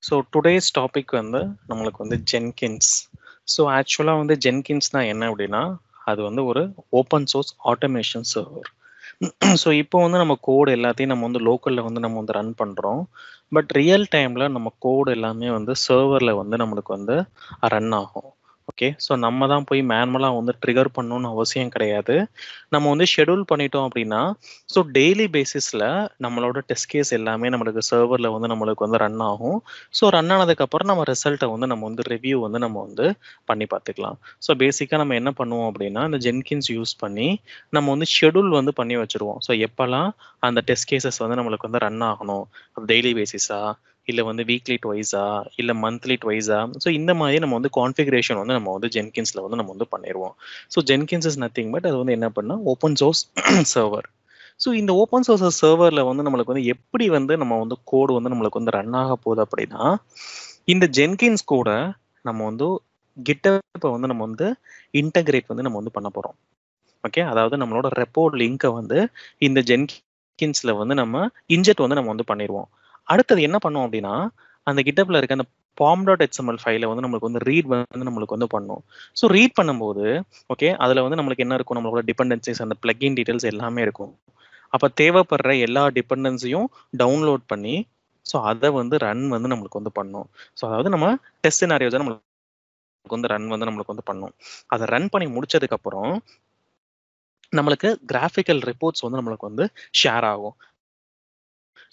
So today's topic வந்து நம்மளுக்கு வந்து ஜென்கின்ஸ். ஸோ ஆக்சுவலாக வந்து ஜென்கின்ஸ்னா என்ன அப்படின்னா, அது வந்து ஒரு open source automation server. So இப்போ வந்து நம்ம கோடு எல்லாத்தையும் நம்ம வந்து லோக்கலில் வந்து நம்ம வந்து ரன் பண்ணுறோம். பட் ரியல் டைமில் நம்ம கோடு எல்லாமே வந்து சர்வரில் வந்து நம்மளுக்கு வந்து ரன் ஆகும். ஓகே, ஸோ நம்ம தான் போய் மேனுவலாக வந்து ட்ரிகர் பண்ணணும்னு அவசியம் கிடையாது. நம்ம வந்து ஷெடியூல் பண்ணிட்டோம் அப்படின்னா, ஸோ டெய்லி பேசிஸில் நம்மளோட டெஸ்ட் கேஸ் எல்லாமே நம்மளுக்கு சர்வரில் வந்து நம்மளுக்கு வந்து ரன் ஆகும். ஸோ ரன் ஆனதுக்கப்புறம் நம்ம ரிசல்ட்டை வந்து நம்ம வந்து ரிவ்யூ வந்து நம்ம வந்து பண்ணி பார்த்துக்கலாம். ஸோ பேசிக்காக நம்ம என்ன பண்ணுவோம் அப்படின்னா, இந்த ஜென்கின்ஸ் யூஸ் பண்ணி நம்ம வந்து ஷெடியூல் வந்து பண்ணி வச்சுருவோம். ஸோ எப்போல்லாம் அந்த டெஸ்ட் கேசஸ் வந்து நம்மளுக்கு வந்து ரன் ஆகணும், டெய்லி பேசிஸா இல்லை வந்து வீக்லி ட்வைஸா இல்லை மந்த்லி ட்வைஸா, ஸோ இந்த மாதிரி நம்ம வந்து கான்ஃபிகரேஷன் வந்து நம்ம வந்து ஜென்கின்ஸில் வந்து நம்ம வந்து பண்ணிடுவோம். So Jenkins is nothing but அது வந்து என்ன பண்ணால் ஓப்பன் சோர்ஸ் சர்வர். ஸோ இந்த ஓப்பன் சோர்ஸ் சர்வரில் வந்து நம்மளுக்கு வந்து எப்படி வந்து நம்ம வந்து கோடு வந்து நம்மளுக்கு வந்து ரன் ஆக போகுது அப்படின்னா, இந்த ஜென்கின்ஸ் கூட நம்ம வந்து கிட்டப்பை வந்து நம்ம வந்து இன்டகிரேட் வந்து நம்ம வந்து பண்ண போகிறோம். ஓகே, அதாவது நம்மளோட ரெப்போ லிங்கை வந்து இந்த ஜென்கின்ஸில் வந்து நம்ம இன்ஜெக்ட் வந்து நம்ம வந்து பண்ணிடுவோம். அடுத்தது என்ன பண்ணுவோம் அப்படின்னா, அந்த கிட்டப்பில் இருக்க அந்த pom.xml ஃபைலை வந்து நம்மளுக்கு வந்து ரீட் வந்து நம்மளுக்கு வந்து பண்ணும். ஸோ ரீட் பண்ணும்போது ஓகே, அதில் வந்து நம்மளுக்கு என்ன இருக்கும், நம்மளோட டிபெண்டன்சிஸ் அந்த பிளக்இன் டீடைல்ஸ் எல்லாமே இருக்கும். அப்போ தேவைப்படுற எல்லா டிபெண்டன்ஸையும் டவுன்லோட் பண்ணி ஸோ அதை வந்து ரன் வந்து நம்மளுக்கு வந்து பண்ணும். ஸோ அதாவது நம்ம டெஸ்ட் சினாரியோஸ் நம்மளுக்கு வந்து ரன் வந்து நம்மளுக்கு வந்து பண்ணும். அதை ரன் பண்ணி முடிச்சதுக்கப்புறம் நம்மளுக்கு கிராஃபிக்கல் ரிப்போர்ட்ஸ் வந்து நம்மளுக்கு வந்து ஷேர் ஆகும்.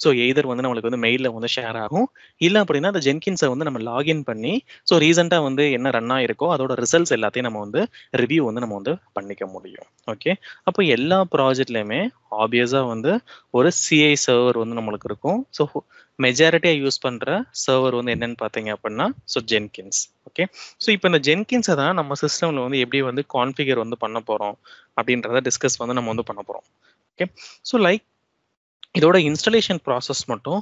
ஸோ எய்தர் வந்து நம்மளுக்கு வந்து மெயிலில் வந்து ஷேர் ஆகும், இல்லை அப்படின்னா அந்த ஜென்கின்ஸை வந்து நம்ம லாகின் பண்ணி ஸோ ரீசெண்டாக வந்து என்ன ரன் ஆகிருக்கோ அதோட ரிசல்ட்ஸ் எல்லாத்தையும் நம்ம வந்து ரிவ்யூ வந்து நம்ம வந்து பண்ணிக்க முடியும். ஓகே, அப்போ எல்லா ப்ராஜெக்ட்லையுமே ஆப்வியஸாக வந்து ஒரு சிஐ சர்வர் வந்து நம்மளுக்கு இருக்கும். ஸோ மெஜாரிட்டியாக யூஸ் பண்ணுற சர்வர் வந்து என்னன்னு பார்த்தீங்க அப்படின்னா ஸோ ஜென்கின்ஸ். ஓகே, ஸோ இப்போ இந்த ஜென்கின்ஸை தான் நம்ம சிஸ்டமில் வந்து எப்படி வந்து கான்ஃபிகர் வந்து பண்ண போகிறோம் அப்படின்றத டிஸ்கஸ் வந்து நம்ம வந்து பண்ண போகிறோம். ஓகே, ஸோ லைக் இதோட இன்ஸ்டலேஷன் ப்ராசஸ் மட்டும்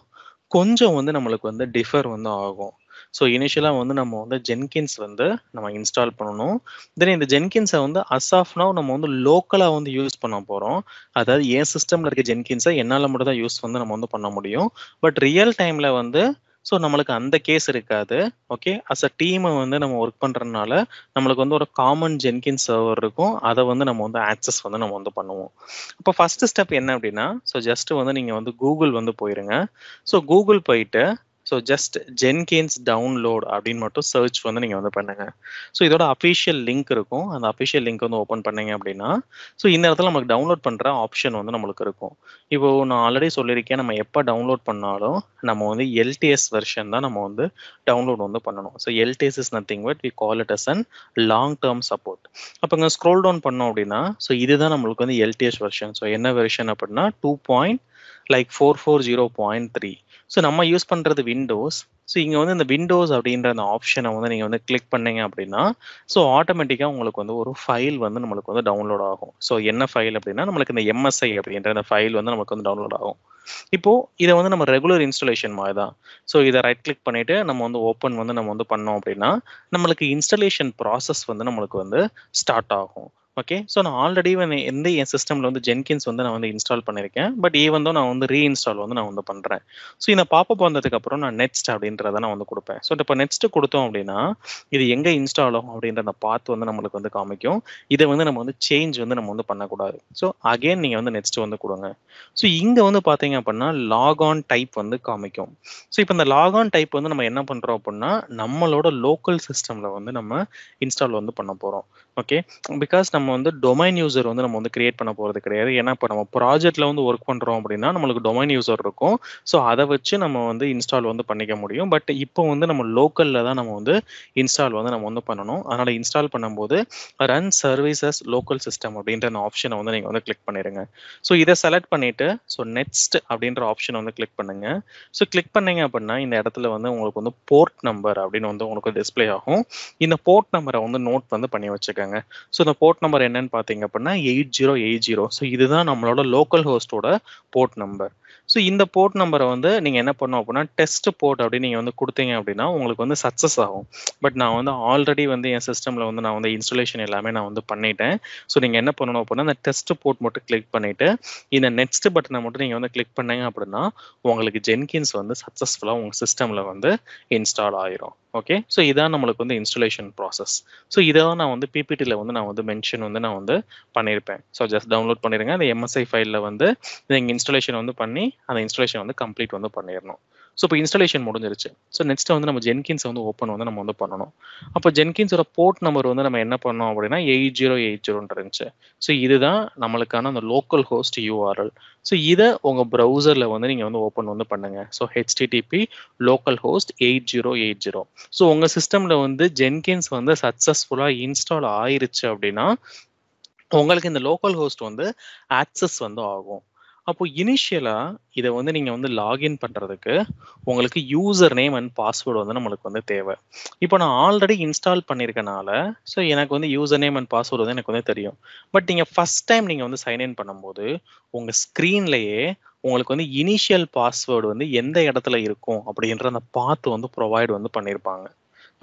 கொஞ்சம் வந்து நம்மளுக்கு வந்து டிஃபர் வந்து ஆகும். ஸோ இனிஷியலாக வந்து நம்ம வந்து ஜென்கின்ஸ் வந்து நம்ம இன்ஸ்டால் பண்ணணும். தென் இந்த ஜென்கின்ஸை வந்து அஸ் ஆஃப் நவ் நம்ம வந்து லோக்கலாக வந்து யூஸ் பண்ண போகிறோம். அதாவது என் சிஸ்டமில் இருக்க ஜென்கின்ஸை என்னால் மட்டும் தான் யூஸ் வந்து நம்ம வந்து பண்ண முடியும். பட் ரியல் டைமில் வந்து ஸோ நம்மளுக்கு அந்த கேஸ் இருக்காது. ஓகே, அஸ் அ டீமை வந்து நம்ம ஒர்க் பண்ணுறதுனால நம்மளுக்கு வந்து ஒரு காமன் ஜென்கின் சர்வர் இருக்கும். அதை வந்து நம்ம வந்து ஆக்சஸ் வந்து நம்ம வந்து பண்ணுவோம். இப்போ ஃபர்ஸ்ட் ஸ்டெப் என்ன அப்படின்னா, ஸோ ஜஸ்ட் வந்து நீங்கள் வந்து கூகுள் வந்து போயிருங்க. ஸோ கூகுள் போயிட்டு ஸோ ஜஸ்ட் ஜென்கின்ஸ் டவுன்லோட் அப்படின்னு மட்டும் சர்ச் வந்து நீங்கள் வந்து பண்ணுங்க. ஸோ இதோட அஃபிஷியல் லிங்க் இருக்கும். அந்த அஃபிஷியல் லிங்க் வந்து ஓப்பன் பண்ணீங்க அப்படின்னா ஸோ இந்த இடத்துல நமக்கு டவுன்லோட் பண்ணுற ஆப்ஷன் வந்து நம்மளுக்கு இருக்கும். இப்போ நான் ஆல்ரெடி சொல்லியிருக்கேன், நம்ம எப்போ டவுன்லோட் பண்ணாலும் நம்ம வந்து எல்டிஎஸ் வெர்ஷன் தான் நம்ம வந்து டவுன்லோட் வந்து பண்ணணும். So LTS is nothing but we call it as an long term support. அப்போ இங்கே ஸ்க்ரோல் டவுன் பண்ணோம் அப்படின்னா ஸோ இதுதான் நம்மளுக்கு வந்து எல்டிஎஸ் வெர்ஷன். ஸோ என்ன வெர்ஷன் அப்படின்னா 2.440.3. ஸோ நம்ம யூஸ் பண்ணுறது விண்டோஸ். ஸோ இங்கே வந்து இந்த விண்டோஸ் அப்படின்ற அந்த ஆப்ஷனை வந்து நீங்கள் வந்து கிளிக் பண்ணீங்க அப்படின்னா ஸோ ஆட்டோமேட்டிக்காக உங்களுக்கு வந்து ஒரு ஃபைல் வந்து நம்மளுக்கு வந்து டவுன்லோட் ஆகும். ஸோ என்ன ஃபைல் அப்படின்னா நம்மளுக்கு இந்த எம்எஸ்ஐ அப்படின்ற அந்த ஃபைல் வந்து நமக்கு வந்து டவுன்லோட் ஆகும். இப்போ இதை வந்து நம்ம ரெகுலர் இன்ஸ்டாலேஷன் மாதிரி தான். ஸோ இதை ரைட் கிளிக் பண்ணிட்டு நம்ம வந்து ஓப்பன் வந்து நம்ம வந்து பண்ணோம் அப்படின்னா நம்மளுக்கு இன்ஸ்டாலேஷன் ப்ராசஸ் வந்து நம்மளுக்கு வந்து ஸ்டார்ட் ஆகும். ஓகே, ஸோ நான் ஆல்ரெடி வந்து என் சிஸ்டமில் வந்து ஜென்கின்ஸ் வந்து நான் வந்து இன்ஸ்டால் பண்ணியிருக்கேன். பட் ஈவன் தான் நான் வந்து ரீஇன்ஸ்டால் வந்து நான் வந்து பண்ணுறேன். ஸோ இந்த பாப்பப் வந்ததுக்கப்புறம் நான் நெக்ஸ்ட் அப்படின்றத நான் வந்து கொடுப்பேன். ஸோ இப்போ நெக்ஸ்ட் கொடுத்தோம் அப்படின்னா இது எங்கே இன்ஸ்டால் ஆகும் அப்படின்ற அந்த பாத் வந்து நம்மளுக்கு வந்து காமிக்கும். இதை வந்து நம்ம வந்து சேஞ்ச் வந்து நம்ம வந்து பண்ணக்கூடாது. ஸோ அகெயின் நீங்கள் வந்து நெக்ஸ்ட் வந்து கொடுங்க. ஸோ இங்கே வந்து பார்த்தீங்க அப்படின்னா லாக் ஆன் டைப் வந்து காமிக்கும். ஸோ இப்போ இந்த லாக் ஆன் டைப் வந்து நம்ம என்ன பண்ணுறோம் அப்படின்னா நம்மளோட லோக்கல் சிஸ்டமில் வந்து நம்ம இன்ஸ்டால் வந்து பண்ண போகிறோம். ஓகே, பிகாஸ் நம்ம வந்து டொமைன் யூசர் வந்து நம்ம வந்து கிரியேட் பண்ண போகிறது கிடையாது. ஏன்னா இப்போ நம்ம ப்ராஜெக்ட்ல வந்து ஒர்க் பண்ணுறோம் அப்படின்னா நம்மளுக்கு டொமைன் யூசர் இருக்கும். ஸோ அதை வச்சு நம்ம வந்து இன்ஸ்டால் வந்து பண்ணிக்க முடியும். பட் இப்போ வந்து நம்ம லோக்கலில் தான் நம்ம வந்து இன்ஸ்டால் வந்து நம்ம வந்து பண்ணணும். அதனால் இன்ஸ்டால் பண்ணும்போது ரன் சர்வீசஸ் லோக்கல் சிஸ்டம் அப்படின்ற அந்த ஆப்ஷனை வந்து நீங்கள் வந்து கிளிக் பண்ணிடுங்க. ஸோ இதை செலக்ட் பண்ணிவிட்டு ஸோ நெக்ஸ்ட் அப்படின்ற ஆப்ஷனை வந்து கிளிக் பண்ணுங்க. ஸோ கிளிக் பண்ணீங்க அப்படின்னா இந்த இடத்துல வந்து உங்களுக்கு வந்து போர்ட் நம்பர் அப்படின்னு வந்து உங்களுக்கு டிஸ்பிளே ஆகும். இந்த போர்ட் நம்பரை வந்து நோட் வந்து பண்ணி வச்சுக்கோங்க. ஸோ இந்த போர்ட் நம்பர் என்னன்னு பார்த்தீங்க அப்படின்னா 8080. ஸோ இதுதான் நம்மளோட லோக்கல் ஹோஸ்டோட போர்ட் நம்பர். ஸோ இந்த போர்ட் நம்பரை வந்து நீங்கள் என்ன பண்ணணும் அப்படின்னா டெஸ்ட் போர்ட் அப்படின்னு நீங்கள் வந்து கொடுத்தீங்க அப்படின்னா உங்களுக்கு வந்து சக்ஸஸ் ஆகும். பட் நான் வந்து ஆல்ரெடி வந்து என் சிஸ்டமில் வந்து நான் வந்து இன்ஸ்டாலேஷன் எல்லாமே நான் வந்து பண்ணிட்டேன். ஸோ நீங்கள் என்ன பண்ணணும் அப்படின்னா அந்த டெஸ்ட் போர்ட் மட்டும் கிளிக் பண்ணிவிட்டு இந்த நெக்ஸ்ட் பட்டனை மட்டும் நீங்கள் வந்து கிளிக் பண்ணீங்க அப்படின்னா உங்களுக்கு ஜென்கின்ஸ் வந்து சக்ஸஸ்ஃபுல்லாக உங்கள் சிஸ்டமில் வந்து இன்ஸ்டால் ஆயிரும். ஓகே, ஸோ இதான் நம்மளுக்கு வந்து இன்ஸ்டாலேஷன் ப்ராசஸ். ஸோ இதை தான் நான் வந்து பிபிடியில் வந்து நான் வந்து மென்ஷன் வந்து நான் வந்து பண்ணியிருப்பேன். ஸோ ஜஸ்ட் டவுன்லோட் பண்ணிடுங்க. அந்த எம்எஸ்ஐ ஃபைலில் வந்து நீங்கள் இன்ஸ்டாலேஷன் வந்து பண்ணி அந்த இன்ஸ்டாலேஷன் வந்து கம்ப்ளீட் வந்து பண்ணிடணும். ஸோ இப்போ இன்ஸ்டாலேஷன் முடிஞ்சிருச்சு. ஸோ நெக்ஸ்ட் வந்து நம்ம ஜென்கின்ஸ் வந்து ஓப்பன் வந்து நம்ம வந்து பண்ணணும். அப்போ ஜென்கின்ஸோட போர்ட் நம்பர் வந்து நம்ம என்ன பண்ணோம் அப்படின்னா 8080 இருந்துச்சு. ஸோ இதுதான் நம்மளுக்கான அந்த லோக்கல் ஹோஸ்ட் யூஆர்எல். ஸோ இதை உங்கள் ப்ரௌசரில் வந்து நீங்கள் வந்து ஓப்பன் வந்து பண்ணுங்க. So HTTP local host 8080. So உங்கள் சிஸ்டமில் வந்து ஜென்கின்ஸ் வந்து சக்ஸஸ்ஃபுல்லாக இன்ஸ்டால் ஆயிருச்சு அப்படின்னா உங்களுக்கு இந்த லோக்கல் ஹோஸ்ட் வந்து ஆக்சஸ் வந்து ஆகும். அப்போ இனிஷியலா இதை வந்து நீங்க வந்து லாகின் பண்றதுக்கு உங்களுக்கு யூசர் நேம் அண்ட் பாஸ்வேர்டு வந்து நம்மளுக்கு வந்து தேவை. இப்போ நான் ஆல்ரெடி இன்ஸ்டால் பண்ணியிருக்கனால ஸோ எனக்கு வந்து யூசர் நேம் அண்ட் பாஸ்வேர்டு வந்து எனக்கு வந்து தெரியும். பட் நீங்க ஃபர்ஸ்ட் டைம் நீங்க வந்து சைன்இன் பண்ணும்போது உங்க ஸ்க்ரீன்லயே உங்களுக்கு வந்து இனிஷியல் பாஸ்வேர்டு வந்து எந்த இடத்துல இருக்கும் அப்படின்ற அந்த பாத் வந்து ப்ரொவைட் வந்து பண்ணியிருப்பாங்க.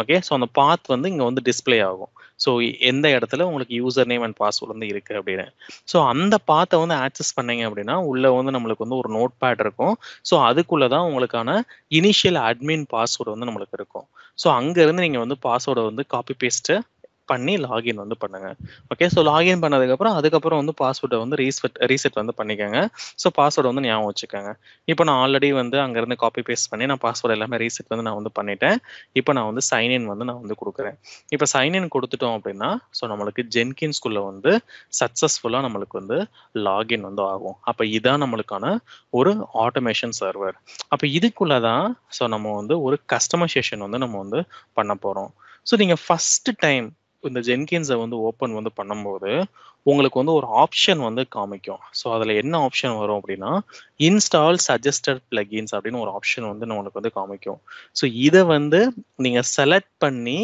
ஓகே, ஸோ அந்த பாத் வந்து இங்கே வந்து டிஸ்பிளே ஆகும். ஸோ எந்த இடத்துல உங்களுக்கு யூசர் நேம் அண்ட் பாஸ்வேர்டு வந்து இருக்குது அப்படின்னு. ஸோ அந்த பாத்தை வந்து ஆக்சஸ் பண்ணீங்க அப்படின்னா உள்ளே வந்து நம்மளுக்கு வந்து ஒரு நோட் பேட் இருக்கும். ஸோ அதுக்குள்ளே தான் உங்களுக்கான இனிஷியல் அட்மின் பாஸ்வேர்டு வந்து நம்மளுக்கு இருக்கும். ஸோ அங்கேருந்து நீங்கள் வந்து பாஸ்வேர்டை வந்து காப்பி பேஸ்ட்டு பண்ணி லாகின் வந்து பண்ணுங்க. ஓகே, ஸோ லாகின் அதுக்கப்புறம் வந்து பாஸ்வேர்டை வந்து ரீசெட் வந்து பண்ணிக்கோங்க. ஸோ பாஸ்வேர்டு வந்து ஞாபகம் வச்சுக்கோங்க. இப்போ நான் ஆல்ரெடி வந்து அங்கேருந்து காப்பி பேஸ்ட் பண்ணி நான் பாஸ்வேர்டு எல்லாமே ரீசெட் வந்து நான் வந்து பண்ணிட்டேன். இப்போ நான் வந்து சைன்இன் வந்து நான் வந்து கொடுக்குறேன். இப்போ சைன்இன் கொடுத்துட்டோம் அப்படின்னா ஸோ நம்மளுக்கு ஜென்கின்ஸ்குள்ளே வந்து சக்ஸஸ்ஃபுல்லாக நம்மளுக்கு வந்து லாகின் வந்து ஆகும். அப்போ இதான் நம்மளுக்கான ஒரு ஆட்டோமேஷன் சர்வர். அப்போ இதுக்குள்ளே தான் ஸோ நம்ம வந்து ஒரு கஸ்டமைசேஷன் வந்து நம்ம வந்து பண்ண போகிறோம். ஸோ நீங்கள் ஃபர்ஸ்ட் டைம் இந்த ஜென்கின்ஸை வந்து ஓப்பன் வந்து பண்ணும்போது உங்களுக்கு வந்து ஒரு ஆப்ஷன் வந்து காமிக்கும். ஸோ அதில் என்ன ஆப்ஷன் வரும் அப்படின்னா இன்ஸ்டால் சஜஸ்டட் பிளகின்ஸ் அப்படின்னு ஒரு ஆப்ஷன் வந்து நம்மளுக்கு வந்து காமிக்கும். ஸோ இதை வந்து நீங்கள் செலக்ட் பண்ணி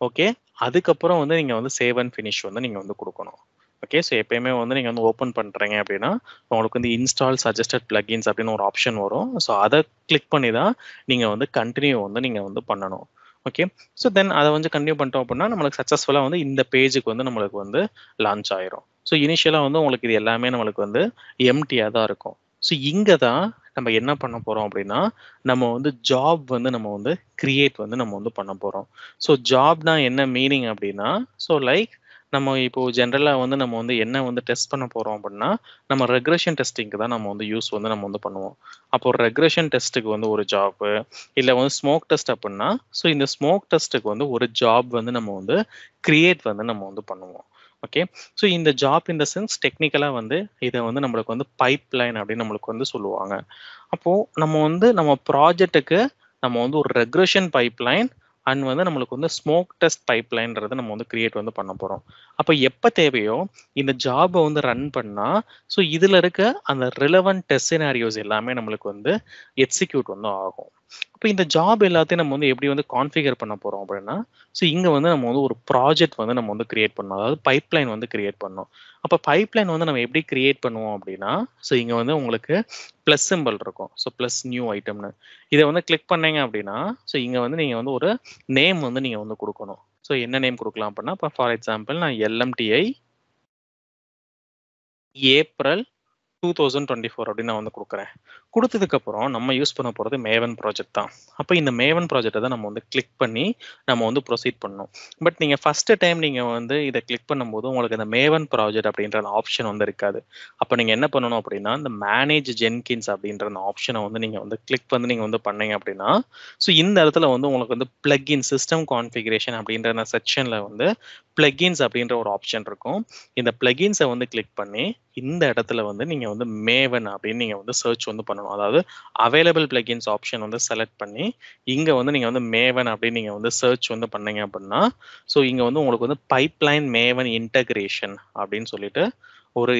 ஓகே அதுக்கப்புறம் வந்து நீங்கள் வந்து சேவ் அண்ட் ஃபினிஷ் வந்து நீங்கள் வந்து கொடுக்கணும். ஓகே, ஸோ எப்பயுமே வந்து நீங்கள் வந்து ஓப்பன் பண்ணுறீங்க அப்படின்னா உங்களுக்கு வந்து இன்ஸ்டால் சஜஸ்டட் பிளகின்ஸ் அப்படின்னு ஒரு ஆப்ஷன் வரும். ஸோ அதை கிளிக் பண்ணி தான் நீங்கள் வந்து கண்டினியூ வந்து நீங்கள் வந்து பண்ணணும். ஓகே, ஸோ தென் அதை வந்து கண்டினியூ பண்ணிட்டோம் அப்படின்னா நம்மளுக்கு சக்ஸஸ்ஃபுல்லாக வந்து இந்த பேஜுக்கு வந்து நம்மளுக்கு வந்து லான்ச் ஆயிரும். ஸோ இனிஷியலாக வந்து உங்களுக்கு இது எல்லாமே நம்மளுக்கு வந்து எம்டியாக தான் இருக்கும். ஸோ இங்கே தான் நம்ம என்ன பண்ண போகிறோம் அப்படின்னா நம்ம வந்து ஜாப் வந்து நம்ம வந்து கிரியேட் வந்து நம்ம வந்து பண்ண போகிறோம். ஸோ ஜாப்னா என்ன மீனிங் அப்படின்னா ஸோ லைக் நம்ம இப்போ ஜென்ரலாக வந்து நம்ம வந்து என்ன வந்து டெஸ்ட் பண்ண போகிறோம் அப்படின்னா நம்ம ரெக்ரெஷன் டெஸ்டிங்க்கு தான் நம்ம வந்து யூஸ் வந்து நம்ம வந்து பண்ணுவோம். அப்போ ரெக்ரெஷன் டெஸ்ட்டுக்கு வந்து ஒரு ஜாப்பு இல்லை வந்து ஸ்மோக் டெஸ்ட் அப்படின்னா ஸோ இந்த ஸ்மோக் டெஸ்ட்டுக்கு வந்து ஒரு ஜாப் வந்து நம்ம வந்து கிரியேட் வந்து நம்ம வந்து பண்ணுவோம். ஓகே, ஸோ இந்த ஜாப் இந்த சென்ஸ் டெக்னிக்கலாக வந்து இதை வந்து நம்மளுக்கு வந்து பைப் லைன் அப்படின்னு நம்மளுக்கு வந்து சொல்லுவாங்க. அப்போது நம்ம வந்து நம்ம ப்ராஜெக்ட்டுக்கு நம்ம வந்து ஒரு ரெக்ரெஷன் பைப் லைன் அண்ட் வந்து நம்மளுக்கு வந்து ஸ்மோக் டெஸ்ட் பைப் லைன்றது நம்ம வந்து கிரியேட் வந்து பண்ண போகிறோம். அப்போ எப்போ தேவையோ இந்த ஜாபை வந்து ரன் பண்ணால் ஸோ இதில் இருக்க அந்த ரிலவெண்ட் டெஸ்ட் சினாரியோஸ் எல்லாமே நம்மளுக்கு வந்து எக்ஸிக்யூட் வந்து ஆகும். இப்போ இந்த ஜாப் எல்லாத்தையும் நம்ம வந்து எப்படி வந்து கான்ஃபிகர் பண்ண போகிறோம் அப்படின்னா ஸோ இங்கே வந்து நம்ம வந்து ஒரு ப்ராஜெக்ட் வந்து நம்ம வந்து கிரியேட் பண்ணோம். அதாவது பைப் லைன் வந்து கிரியேட் பண்ணோம். அப்போ பைப் லைன் வந்து நம்ம எப்படி கிரியேட் பண்ணுவோம் அப்படின்னா ஸோ இங்கே வந்து உங்களுக்கு ப்ளஸ் சிம்பிள் இருக்கும். ஸோ ப்ளஸ் நியூ ஐட்டம்னு இதை வந்து கிளிக் பண்ணீங்க அப்படின்னா ஸோ இங்கே வந்து நீங்கள் வந்து ஒரு நேம் வந்து நீங்கள் வந்து கொடுக்கணும். ஸோ என்ன நேம் கொடுக்கலாம் அப்படின்னா இப்போ ஃபார் எக்ஸாம்பிள் நான் LMTI ஏப்ரல் 2024 அப்படின்னு நான் வந்து கொடுக்குறேன். கொடுத்ததுக்கப்புறம் நம்ம யூஸ் பண்ண போகிறது மேவன் ப்ராஜெக்ட் தான். அப்போ இந்த மேவன் ப்ராஜெக்டை தான் நம்ம வந்து கிளிக் பண்ணி நம்ம வந்து ப்ரொசீட் பண்ணணும். பட் நீங்கள் ஃபஸ்ட்டு டைம் நீங்கள் வந்து இதை கிளிக் பண்ணும்போது உங்களுக்கு இந்த மேவன் ப்ராஜெக்ட் அப்படின்ற அந்த ஆப்ஷன் வந்து இருக்காது. அப்போ நீங்கள் என்ன பண்ணணும் அப்படின்னா இந்த மேனேஜ் ஜென்கின்ஸ் அப்படின்ற அந்த ஆப்ஷனை வந்து நீங்கள் வந்து கிளிக் வந்து நீங்கள் வந்து பண்ணீங்க அப்படின்னா ஸோ இந்த இடத்துல வந்து உங்களுக்கு வந்து பிளக்இன் சிஸ்டம் கான்ஃபிகரேஷன் அப்படின்ற அந்த செக்ஷனில் வந்து பிளக்இன்ஸ் அப்படின்ற ஒரு ஆப்ஷன் இருக்கும். இந்த பிளக்இன்ஸை வந்து கிளிக் பண்ணி இந்த இடத்துல வந்து நீங்கள் வந்து மேவன் அப்படின்னு நீங்கள் வந்து சர்ச் வந்து பண்ணணும். அதாவது அவைலபிள் பிளக்இன்ஸ் ஆப்ஷன் வந்து செலக்ட் பண்ணி இங்கே வந்து நீங்கள் வந்து மேவன் அப்படின்னு நீங்கள் வந்து சர்ச் வந்து பண்ணீங்க அப்படின்னா ஸோ இங்கே வந்து உங்களுக்கு வந்து பைப்லைன் மேவன் இன்டகிரேஷன் அப்படின்னு சொல்லிட்டு ஒரு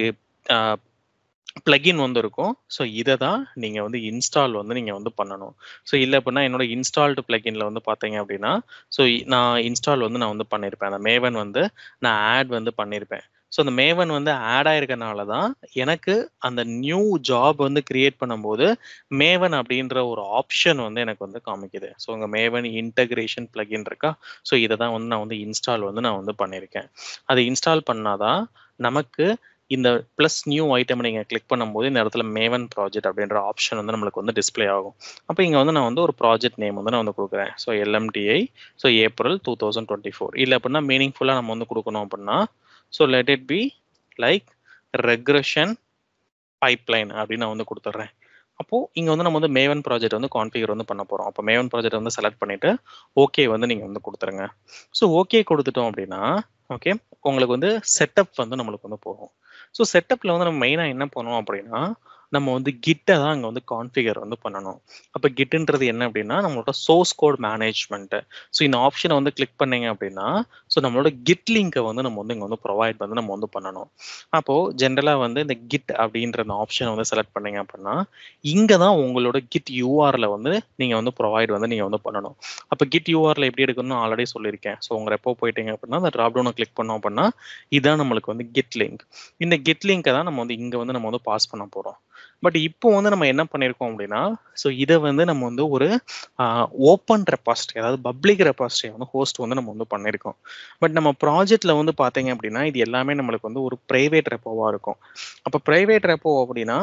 பிளகின் வந்து இருக்கும். ஸோ இதை தான் நீங்கள் வந்து இன்ஸ்டால் வந்து நீங்கள் வந்து பண்ணணும். ஸோ இல்லை அப்படின்னா என்னோட இன்ஸ்டால்டு பிளகின்ல வந்து பார்த்தீங்க அப்படின்னா ஸோ நான் இன்ஸ்டால் வந்து நான் வந்து பண்ணியிருப்பேன். அந்த மேவன் வந்து நான் ஆட் வந்து பண்ணியிருப்பேன். ஸோ அந்த மேவன் வந்து ஆட் ஆயிருக்கனால தான் எனக்கு அந்த நியூ ஜாப் வந்து கிரியேட் பண்ணும்போது மேவன் அப்படின்ற ஒரு ஆப்ஷன் வந்து எனக்கு வந்து காமிக்குது. ஸோ உங்க மேவன் இன்டகிரேஷன் பிளகின் இருக்கா. ஸோ இதை தான் வந்து நான் வந்து இன்ஸ்டால் வந்து நான் வந்து பண்ணியிருக்கேன். அதை இன்ஸ்டால் பண்ணாதான் நமக்கு இந்த ப்ளஸ் நியூ ஐட்டம் நீங்கள் கிளிக் பண்ணும்போது இந்த இடத்துல மேவன் ப்ராஜெக்ட் அப்படின்ற ஆப்ஷன் வந்து நம்மளுக்கு வந்து டிஸ்பிளே ஆகும். அப்போ இங்கே வந்து நான் வந்து ஒரு ப்ராஜெக்ட் நேம் வந்து நான் வந்து கொடுக்குறேன். ஸோ LMTI ஸோ April 2024 இல்லை அப்படின்னா மீனிங்ஃபுல்லாக நம்ம வந்து கொடுக்கணும் அப்படின்னா so let it be like regression pipeline அப்படின்னு நான் வந்து கொடுத்துட்றேன். அப்போது இங்கே வந்து நம்ம வந்து மேவன் ப்ராஜெக்ட் வந்து கான்ஃபிகர் வந்து பண்ண போகிறோம். அப்போ மேவன் ப்ராஜெக்ட் வந்து செலக்ட் பண்ணிவிட்டு ஓகே வந்து நீங்கள் வந்து கொடுத்துருங்க. ஸோ ஓகே கொடுத்துட்டோம் அப்படின்னா ஓகே உங்களுக்கு வந்து செட்டப் வந்து நம்மளுக்கு வந்து போகும். ஸோ செட்டப்பில் வந்து நம்ம மெயினாக என்ன பண்ணணும் அப்படின்னா நம்ம வந்து கிட்டை தான் அங்கே வந்து கான்ஃபிகர் வந்து பண்ணணும். அப்போ கிட்டுன்றது என்ன அப்படின்னா நம்மளோட சோர்ஸ் கோட் மேனேஜ்மெண்ட்டு. ஸோ இந்த ஆப்ஷனை வந்து கிளிக் பண்ணீங்க அப்படின்னா ஸோ நம்மளோட கிட் லிங்கை வந்து நம்ம வந்து இங்கே வந்து ப்ரொவைட் வந்து நம்ம வந்து பண்ணணும். அப்போது ஜென்ரலாக வந்து இந்த கிட் அப்படின்ற அந்த ஆப்ஷனை வந்து செலக்ட் பண்ணீங்க அப்படின்னா இங்கே தான் உங்களோட கிட் யூஆரில் வந்து நீங்கள் வந்து ப்ரொவைட் வந்து நீங்கள் வந்து பண்ணணும். அப்போ கிட் யூஆரில் எப்படி எடுக்கணும்னு ஆல்ரெடி சொல்லியிருக்கேன். ஸோ உங்கள் ரெப்போ போயிட்டீங்க அப்படின்னா அந்த ட்ராப் டவுனை கிளிக் பண்ணோம் அப்படின்னா இதான் நம்மளுக்கு வந்து கிட் லிங்க். இந்த கிட் லிங்கை தான் நம்ம வந்து இங்கே வந்து நம்ம வந்து பாஸ் பண்ண போகிறோம். பட் இப்போ வந்து நம்ம என்ன பண்ணியிருக்கோம் அப்படின்னா ஸோ இதை வந்து நம்ம வந்து ஒரு ஓப்பன் ரெபாசிட்டரி அதாவது பப்ளிக் ரெபாசிட்டரி வந்து ஹோஸ்ட் வந்து நம்ம வந்து பண்ணியிருக்கோம். பட் நம்ம ப்ராஜெக்ட்ல வந்து பார்த்தீங்க அப்படின்னா இது எல்லாமே நம்மளுக்கு வந்து ஒரு ப்ரைவேட் ரெப்போவாக இருக்கும். அப்போ ப்ரைவேட் ரெப்போ அப்படின்னா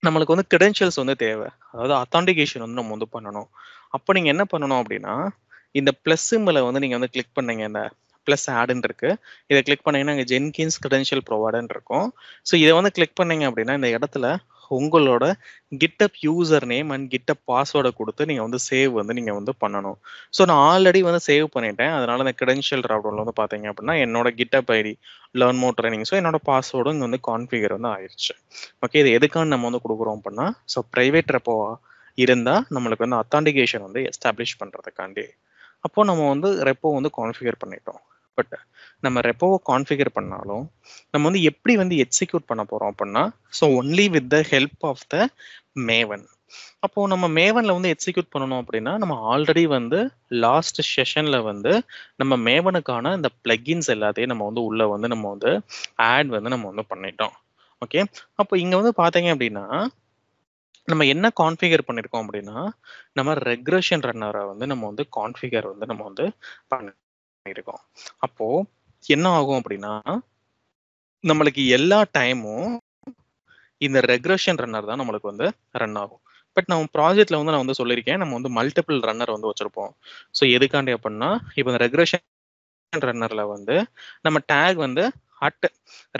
நம்மளுக்கு வந்து கிரெடென்ஷியல்ஸ் வந்து தேவை. அதாவது அத்தான்டிகேஷன் வந்து நம்ம வந்து பண்ணணும். அப்போ நீங்கள் என்ன பண்ணணும் அப்படின்னா இந்த ப்ளஸ் சிம்பிளை வந்து நீங்கள் வந்து கிளிக் பண்ணீங்க. இந்த ப்ளஸ் ஆடுன்னு இருக்கு. இதை கிளிக் பண்ணீங்கன்னா இங்கே ஜென்கின்ஸ் கிரெடென்ஷியல் ப்ரொவைடர்னு இருக்கும். ஸோ இதை வந்து கிளிக் பண்ணீங்க அப்படின்னா இந்த இடத்துல உங்களோட கிட்டப் யூசர் நேம் அண்ட் கிட்டப் பாஸ்வேர்டை கொடுத்து நீங்கள் வந்து சேவ் வந்து நீங்கள் வந்து பண்ணணும். ஸோ நான் ஆல்ரெடி வந்து சேவ் பண்ணிட்டேன். அதனால இந்த கிரெடென்ஷியல் ட்ராப்டவுன்ல வந்து பார்த்தீங்க அப்படின்னா என்னோட GitHub ID learn more training so என்னோட பாஸ்வேர்டும் இங்கே வந்து கான்ஃபிகர் வந்து ஆயிடுச்சு. ஓகே இது எதுக்கான நம்ம வந்து கொடுக்குறோம் அப்படின்னா ஸோ ப்ரைவேட் ரெப்போவா இருந்தால் நம்மளுக்கு வந்து அத்தான்டிகேஷன் வந்து எஸ்டாப்ளிஷ் பண்ணுறதுக்காண்டி. அப்போ நம்ம வந்து ரெப்போ வந்து கான்ஃபிகர் பண்ணிட்டோம். பட் நம்ம ரெப்போவை கான்ஃபிகர் பண்ணாலும் நம்ம வந்து எப்படி வந்து எக்ஸிக்யூட் பண்ண போறோம் அப்படின்னா so only with the help of the Maven. அப்போ நம்ம மேவன்ல வந்து எக்ஸிக்யூட் பண்ணணும் அப்படின்னா நம்ம ஆல்ரெடி வந்து லாஸ்ட் செஷன்ல வந்து நம்ம மேவனுக்கான இந்த பிளகின்ஸ் எல்லாத்தையும் நம்ம வந்து உள்ள வந்து நம்ம வந்து ஆட் வந்து நம்ம வந்து பண்ணிட்டோம். ஓகே அப்போ இங்க வந்து பாத்தீங்க அப்படின்னா நம்ம என்ன கான்ஃபிகர் பண்ணிருக்கோம் அப்படின்னா நம்ம ரெக்ரெஷன் ரன்னரை வந்து நம்ம வந்து கான்ஃபிகர் வந்து நம்ம வந்து பண்ணிருக்கோம். அப்போ என்ன ஆகும் அப்படின்னா நம்மளுக்கு எல்லா டைமும் இந்த ரெக்ரெஷன் ரன்னர் தான் நம்மளுக்கு வந்து ரன் ஆகும். பட் நம்ம ப்ராஜெக்ட்ல வந்து நான் வந்து சொல்லியிருக்கேன் நம்ம வந்து மல்டிபிள் ரன்னர் வந்து வச்சிருப்போம். ஸோ எதுக்காண்டி அப்படின்னா இப்போ இந்த ரெக்ரெஷன் ரன்னர்ல வந்து நம்ம டேக் வந்து அட்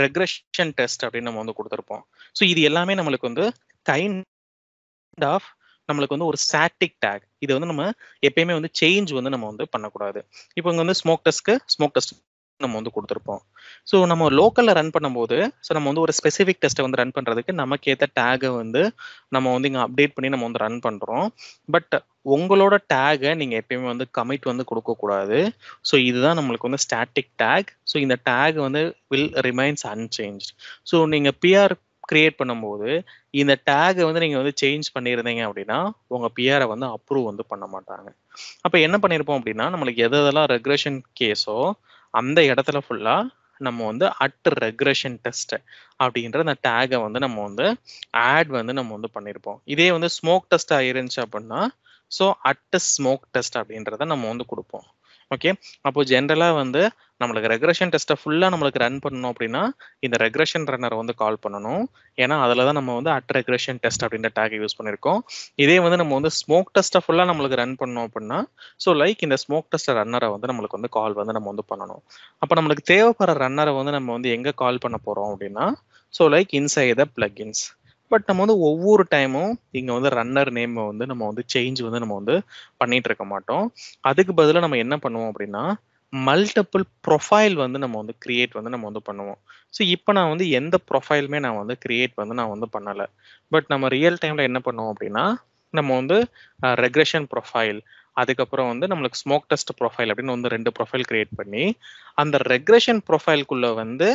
ரெக்ரெஷன் டெஸ்ட் அப்படின்னு நம்ம வந்து கொடுத்துருப்போம். ஸோ இது எல்லாமே நம்மளுக்கு வந்து கைண்ட் ஆஃப் நம்மளுக்கு வந்து ஒரு ஸ்டாட்டிக் டேக். இது வந்து நம்ம எப்பயுமே வந்து சேஞ்ச் வந்து நம்ம வந்து பண்ணக்கூடாது. இப்போ இங்கே வந்து ஸ்மோக் டெஸ்ட் நம்ம வந்து கொடுத்துருப்போம். ஸோ நம்ம லோக்கல்ல ரன் பண்ணும்போது ஸோ நம்ம வந்து ஒரு ஸ்பெசிஃபிக் டெஸ்ட்டை வந்து ரன் பண்றதுக்கு நமக்கு ஏற்ற டேகை வந்து நம்ம வந்து இங்கே அப்டேட் பண்ணி நம்ம வந்து ரன் பண்றோம். பட் உங்களோட டேகை நீங்க எப்பயுமே வந்து கமிட் வந்து கொடுக்கக்கூடாது. ஸோ இதுதான் நம்மளுக்கு வந்து ஸ்டாட்டிக் டேக். ஸோ இந்த டேக் வந்து வில் ரிமைன்ஸ் அன்சேஞ்ச். ஸோ நீங்க பிஆர் கிரியேட் பண்ணும்போது இந்த டேகை வந்து நீங்க வந்து சேஞ்ச் பண்ணியிருந்தீங்க அப்படின்னா உங்க பிஆரை வந்து அப்ரூவ் வந்து பண்ண மாட்டாங்க. அப்ப என்ன பண்ணிருப்போம் அப்படின்னா நம்மளுக்கு எதெல்லாம் ரெக்ரெஷன் கேஸோ அந்த இடத்துல ஃபுல்லா நம்ம வந்து அட் ரெக்ரெஷன் டெஸ்ட் அப்படின்ற அந்த டேகை வந்து நம்ம வந்து ஆட் வந்து நம்ம வந்து பண்ணியிருப்போம். இதே வந்து ஸ்மோக் டெஸ்ட் ஆயிருந்துச்சு அப்படின்னா ஸோ அட் ஸ்மோக் டெஸ்ட் அப்படின்றத நம்ம வந்து கொடுப்போம். ஓகே அப்போ ஜென்ரலா வந்து நம்மளுக்கு ரெக்ரெஷன் டெஸ்ட்டை ஃபுல்லாக நம்மளுக்கு ரன் பண்ணணும் அப்படின்னா இந்த ரெக்ரெஷன் ரன்னரை வந்து கால் பண்ணணும். ஏன்னா அதில் தான் நம்ம வந்து அட் ரெக்ரெஷன் டெஸ்ட் அப்படின்ற டேக் யூஸ் பண்ணியிருக்கோம். இதே வந்து நம்ம வந்து ஸ்மோக் டெஸ்ட்டை ஃபுல்லாக நம்மளுக்கு ரன் பண்ணோம் அப்படின்னா ஸோ லைக் இந்த ஸ்மோக் டெஸ்ட் ரன்னரை வந்து நம்மளுக்கு வந்து கால் வந்து நம்ம வந்து பண்ணணும். அப்போ நம்மளுக்கு தேவைப்படுற ரன்னரை வந்து நம்ம வந்து எங்கே கால் பண்ண போகிறோம் அப்படின்னா so like inside the plugins. But நம்ம வந்து ஒவ்வொரு டைமும் இங்கே வந்து ரன்னர் நேம் வந்து நம்ம வந்து சேஞ்ச் வந்து நம்ம வந்து பண்ணிட்டு இருக்க மாட்டோம். அதுக்கு பதிலாக நம்ம என்ன பண்ணுவோம் அப்படின்னா மல்டிபிள் ப்ரொஃபைல் வந்து நம்ம வந்து கிரியேட் வந்து நம்ம வந்து பண்ணுவோம். ஸோ இப்போ நான் வந்து எந்த ப்ரொஃபைலுமே நான் வந்து கிரியேட் வந்து நான் வந்து பண்ணலை. பட் நம்ம ரியல் டைமில் என்ன பண்ணுவோம் அப்படின்னா நம்ம வந்து ரெக்ரெஷன் ப்ரொஃபைல் அதுக்கப்புறம் வந்து நம்மளுக்கு ஸ்மோக் டெஸ்ட் ப்ரொஃபைல் அப்படின்னு வந்து 2 ப்ரொஃபைல் கிரியேட் பண்ணி அந்த ரெக்ரெஷன் ப்ரொஃபைல்குள்ள வந்து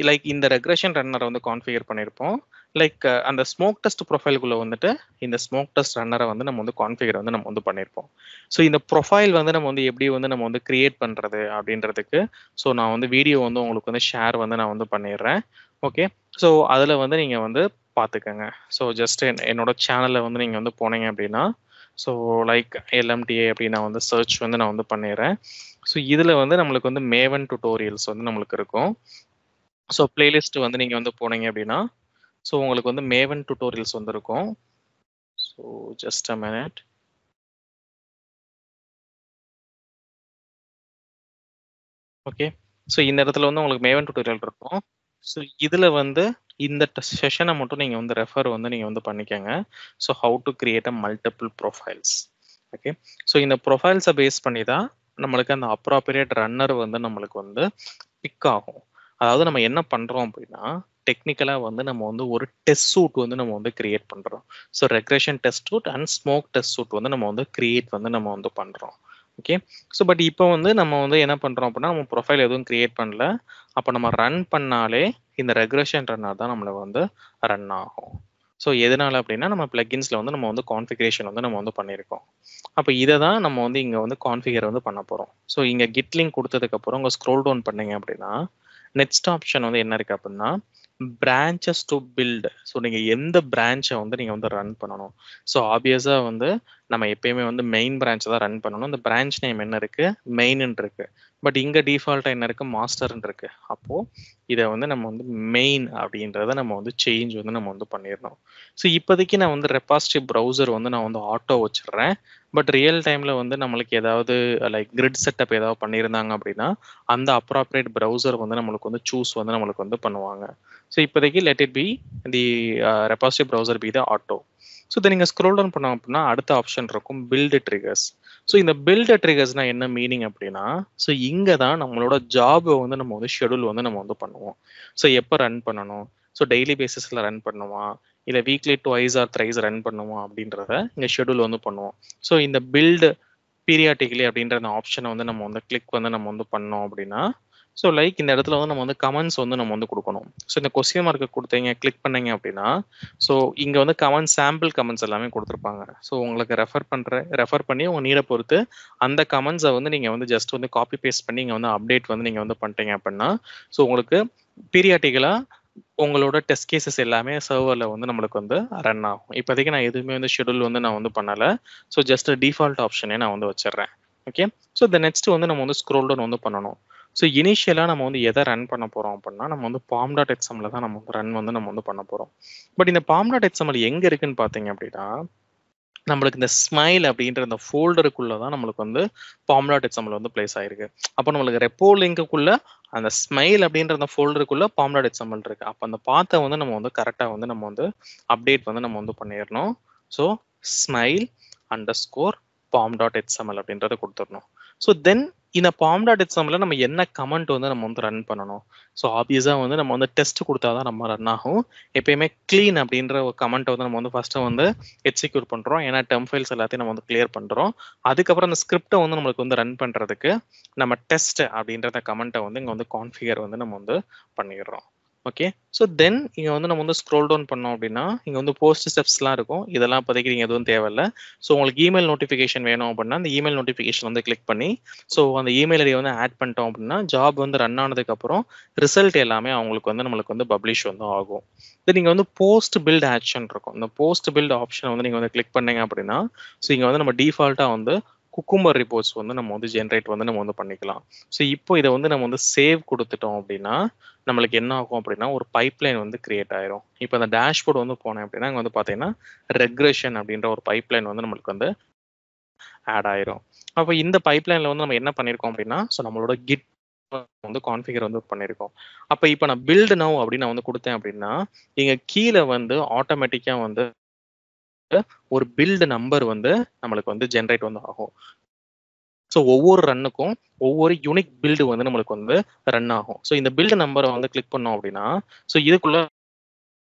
லைக் இந்த ரெக்ரெஷன் ரன்னரை வந்து கான்ஃபிகர் பண்ணியிருப்போம். லைக் அந்த ஸ்மோக் டெஸ்ட் ப்ரொஃபைல்குள்ள வந்துட்டு இந்த ஸ்மோக் டெஸ்ட் ரன்னரை வந்து நம்ம வந்து கான்ஃபிகர் வந்து நம்ம வந்து பண்ணியிருப்போம். ஸோ இந்த ப்ரொஃபைல் வந்து நம்ம வந்து எப்படி வந்து நம்ம வந்து கிரியேட் பண்றது அப்படின்றதுக்கு ஸோ நான் வந்து வீடியோ வந்து உங்களுக்கு வந்து ஷேர் வந்து நான் வந்து பண்ணிடுறேன். ஓகே, ஸோ அதில் வந்து நீங்கள் வந்து பார்த்துக்கங்க. ஸோ ஜஸ்ட் என்னோட சேனலில் வந்து நீங்கள் வந்து போனீங்க அப்படின்னா ஸோ லைக் எல்எம்டிஏ அப்படி நான் வந்து சர்ச் வந்து நான் வந்து பண்ணிடுறேன். ஸோ இதில் வந்து நம்மளுக்கு வந்து மேவன் டுட்டோரியல்ஸ் வந்து நம்மளுக்கு இருக்கும். ஸோ பிளேலிஸ்ட் வந்து நீங்கள் வந்து போனீங்க அப்படின்னா ஸோ உங்களுக்கு வந்து மேவன் டுட்டோரியல்ஸ் வந்து இருக்கும். So just a minute. Okay, so இந்த இடத்துல வந்து உங்களுக்கு மேவன் டுட்டோரியல் இருக்கும். ஸோ இதில் வந்து இந்த செஷனை மட்டும் நீங்கள் வந்து ரெஃபர் வந்து நீங்கள் வந்து பண்ணிக்கோங்க. So how to create a multiple profiles. Okay, so இந்த ப்ரொஃபைல்ஸை பேஸ் பண்ணி தான் நம்மளுக்கு அந்த அப்ராப்ரியேட் ரன்னர் வந்து நம்மளுக்கு வந்து பிக் ஆகும். அதாவது நம்ம என்ன பண்ணுறோம் அப்படின்னா டெக்னிக்கலாக வந்து நம்ம வந்து ஒரு டெஸ்ட் சூட் வந்து நம்ம வந்து கிரியேட் பண்ணுறோம். So regression test suite and smoke test suite வந்து நம்ம வந்து கிரியேட் வந்து நம்ம வந்து பண்ணுறோம். ஓகே, ஸோ பட் இப்போ வந்து நம்ம வந்து என்ன பண்ணுறோம் அப்படின்னா நம்ம ப்ரொஃபைல் எதுவும் கிரியேட் பண்ணல. அப்போ நம்ம ரன் பண்ணாலே இந்த ரெக்ரெஷன் ரன்னர் தான் நம்மளுக்கு வந்து ரன் ஆகும். ஸோ எதனால அப்படின்னா நம்ம பிளக்கின்ஸில் வந்து நம்ம வந்து கான்ஃபிகரேஷன் வந்து நம்ம வந்து பண்ணியிருக்கோம். அப்போ இதை தான் நம்ம வந்து இங்கே வந்து கான்ஃபிகர் வந்து பண்ண போகிறோம். ஸோ இங்கே கிட் லிங்க் கொடுத்ததுக்கப்புறம் உங்கள் ஸ்க்ரோல் டவுன் பண்ணீங்க அப்படின்னா நெக்ஸ்ட் ஆப்ஷன் வந்து என்ன இருக்குது அப்படின்னா பிரான்ச்சஸ் டு பில்டு. ஸோ நீங்கள் எந்த பிரான்ச்சை வந்து நீங்கள் வந்து ரன் பண்ணணும். ஸோ ஆப்வியஸாக வந்து நம்ம எப்பயுமே வந்து மெயின் பிரான்ச்சை தான் ரன் பண்ணணும். இந்த பிரான்ச் நேம் என்ன இருக்குது, மெயின்னு இருக்குது. பட் இங்கே டிஃபால்ட்டாக என்ன இருக்குது, மாஸ்டர்ன்னு இருக்குது. அப்போது இதை வந்து நம்ம வந்து மெயின் அப்படின்றத நம்ம வந்து சேஞ்ச் வந்து நம்ம வந்து பண்ணிடணும். ஸோ இப்போதைக்கு நான் வந்து ரெபாசிட்டரி ப்ரௌசர் வந்து நான் வந்து ஆட்டோ வச்சிடுறேன். பட் ரியல் டைமில் வந்து நம்மளுக்கு ஏதாவது லைக் கிரிட் செட்டப் ஏதாவது பண்ணியிருந்தாங்க அப்படின்னா அந்த அப்ராப்ரியேட் ப்ரௌசர் வந்து நம்மளுக்கு வந்து சூஸ் வந்து நம்மளுக்கு வந்து பண்ணுவாங்க. ஸோ இப்போதைக்கு let it be the repository browser be the auto. So இதை நீங்கள் ஸ்க்ரோல் டவுன் பண்ணோம் அப்படின்னா அடுத்த ஆப்ஷன் இருக்கும் பில்டு ட்ரிகர்ஸ். ஸோ இந்த பில்டு ட்ரிகர்ஸ்னா என்ன மீனிங் அப்படின்னா ஸோ இங்கே தான் நம்மளோட ஜாபை வந்து நம்ம வந்து ஷெடியூல் வந்து நம்ம வந்து பண்ணுவோம். ஸோ எப்போ ரன் பண்ணணும், ஸோ டெய்லி பேசிஸில் ரன் பண்ணுமா இல்லை weekly twice or thrice run பண்ணுமா அப்படின்றத இங்கே ஷெடியூல் வந்து பண்ணுவோம். ஸோ இந்த பில்டு பீரியாட்டிக்கலி அப்படின்ற அந்த ஆப்ஷனை வந்து நம்ம வந்து கிளிக் வந்து நம்ம வந்து பண்ணோம் அப்படின்னா ஸோ லைக் இந்த இடத்துல வந்து நம்ம வந்து கமெண்ட்ஸ் வந்து நம்ம வந்து கொடுக்கணும். ஸோ இந்த கொஸ்டின் மார்க்கை கொடுத்தீங்க கிளிக் பண்ணீங்க அப்படின்னா ஸோ இங்கே வந்து கமெண்ட்ஸ் சாம்பிள் கமெண்ட்ஸ் எல்லாமே கொடுத்துருப்பாங்க. ஸோ உங்களுக்கு ரெஃபர் பண்ணி உங்கள் நீரை பொறுத்து அந்த கமெண்ட்ஸை வந்து நீங்கள் வந்து ஜஸ்ட் வந்து காப்பி பேஸ்ட் பண்ணி இங்கே வந்து அப்டேட் வந்து நீங்கள் வந்து பண்ணிட்டீங்க அப்படின்னா ஸோ உங்களுக்கு பீரியாட்டிக்கலாக உங்களோட டெஸ்ட் கேசஸ் எல்லாமே சர்வரில் வந்து நம்மளுக்கு வந்து ரன் ஆகும். இப்போதைக்கு நான் எதுவுமே வந்து ஷெடியூல் வந்து நான் வந்து பண்ணலை. ஸோ ஜஸ்ட் டிஃபால்ட் ஆப்ஷனே நான் வந்து வச்சிடுறேன். ஓகே, ஸோ இந்த நெக்ஸ்ட் வந்து நம்ம வந்து ஸ்க்ரோல் டவுன் வந்து பண்ணணும். ஸோ இனிஷியலாக நம்ம வந்து எதை ரன் பண்ண போகிறோம் அப்படின்னா நம்ம வந்து pom.xml தான் நம்ம வந்து ரன் வந்து நம்ம வந்து பண்ண போகிறோம். பட் இந்த pom.xml எங்கே இருக்குன்னு பார்த்தீங்க அப்படின்னா நம்மளுக்கு இந்த ஸ்மைல் அப்படின்ற இந்த ஃபோல்டருக்குள்ள தான் நம்மளுக்கு வந்து pom.xml வந்து பிளேஸ் ஆயிருக்கு. அப்போ நம்மளுக்கு ரெப்போ லிங்க்குள்ள அந்த ஸ்மைல் அப்படின்ற அந்த ஃபோல்டருக்குள்ள pom.xml இருக்கு. அப்போ அந்த பாத்தை வந்து நம்ம வந்து கரெக்டாக வந்து நம்ம வந்து அப்டேட் வந்து நம்ம வந்து பண்ணிடணும். ஸோ ஸ்மைல் அண்டர்ஸ்கோர் pom.xml அப்படின்றத கொடுத்துடணும். ஸோ தென் இந்த pom.xml நம்ம என்ன கமெண்ட் வந்து நம்ம வந்து ரன் பண்ணணும். ஸோ ஆப்வியஸாக வந்து நம்ம வந்து டெஸ்ட் கொடுத்தா தான் நம்ம ரன் ஆகும். எப்பயுமே க்ளீன் அப்படின்ற ஒரு கமெண்ட்டை வந்து நம்ம வந்து ஃபர்ஸ்ட்டு வந்து எக்ஸிக்யூட் பண்ணுறோம். ஏன்னா டெம் ஃபைல்ஸ் எல்லாத்தையும் நம்ம வந்து கிளியர் பண்ணுறோம். அதுக்கப்புறம் அந்த ஸ்கிரிப்டை வந்து நம்மளுக்கு வந்து ரன் பண்ணுறதுக்கு நம்ம டெஸ்ட் அப்படின்றத கமெண்ட்டை வந்து இங்கே வந்து கான்ஃபிகர் வந்து நம்ம வந்து பண்ணிடுறோம். ஓகே, ஸோ தென் இங்கே வந்து நம்ம வந்து ஸ்க்ரோல் டவுன் பண்ணோம் அப்படின்னா இங்கே வந்து போஸ்ட் ஸ்டெப்ஸ்லாம் இருக்கும். இதெல்லாம் இப்போதைக்கு நீங்கள் எதுவும் தேவையில்லை. ஸோ உங்களுக்கு இமெயில் நோட்டிஃபிகேஷன் வேணும் அப்படின்னா அந்த இமெயில் நோட்டிஃபிகேஷன் வந்து கிளிக் பண்ணி ஸோ அந்த இமெயில் ஐடியை வந்து ஆட் பண்ணிட்டோம் அப்படின்னா ஜாப் வந்து ரன் ஆனதுக்கப்புறம் ரிசல்ட் எல்லாமே அவங்களுக்கு வந்து நம்மளுக்கு வந்து பப்ளிஷ் வந்து ஆகும். இது நீங்கள் வந்து போஸ்ட் பில்ட் ஆக்ஷன் இருக்கும். இந்த போஸ்ட் பில்ட் ஆப்ஷனை வந்து நீங்கள் வந்து கிளிக் பண்ணீங்க அப்படின்னா ஸோ இங்கே வந்து நம்ம டிஃபால்ட்டாக வந்து குக்கும்பர் ரிப்போர்ட்ஸ் வந்து நம்ம வந்து ஜென்ரேட் வந்து நம்ம வந்து பண்ணிக்கலாம். ஸோ இப்போ இதை வந்து நம்ம வந்து சேவ் கொடுத்துட்டோம் அப்படின்னா நம்மளுக்கு என்ன ஆகும் அப்படின்னா ஒரு பைப்லைன் வந்து கிரியேட் ஆயிரும். இப்போ அந்த டேஷ்போர்ட் வந்து போனேன் அப்படின்னா இங்கே வந்து பார்த்தீங்கன்னா ரெக்ரெஷன் அப்படின்ற ஒரு பைப்லைன் வந்து நம்மளுக்கு வந்து ஆட் ஆயிரும். அப்போ இந்த பைப்லைனில் வந்து நம்ம என்ன பண்ணியிருக்கோம் அப்படின்னா ஸோ நம்மளோட கிட் வந்து கான்ஃபிகர் வந்து பண்ணியிருக்கோம். அப்போ இப்போ நான் பில்டு நவ் அப்படின்னு நான் வந்து கொடுத்தேன் அப்படின்னா இங்கே கீழே வந்து ஆட்டோமேட்டிக்காக வந்து ஒரு பில்டு நம்பர் வந்து நம்மளுக்கு வந்து ஜென்ரேட் வந்து ஆகும். ஸோ ஒவ்வொரு ரன்னுக்கும் ஒவ்வொரு யூனிக் பில்டு வந்து நம்மளுக்கு வந்து ரன் ஆகும். ஸோ இந்த பில்டு நம்பரை வந்து கிளிக் பண்ணோம் அப்படின்னா ஸோ இதுக்குள்ள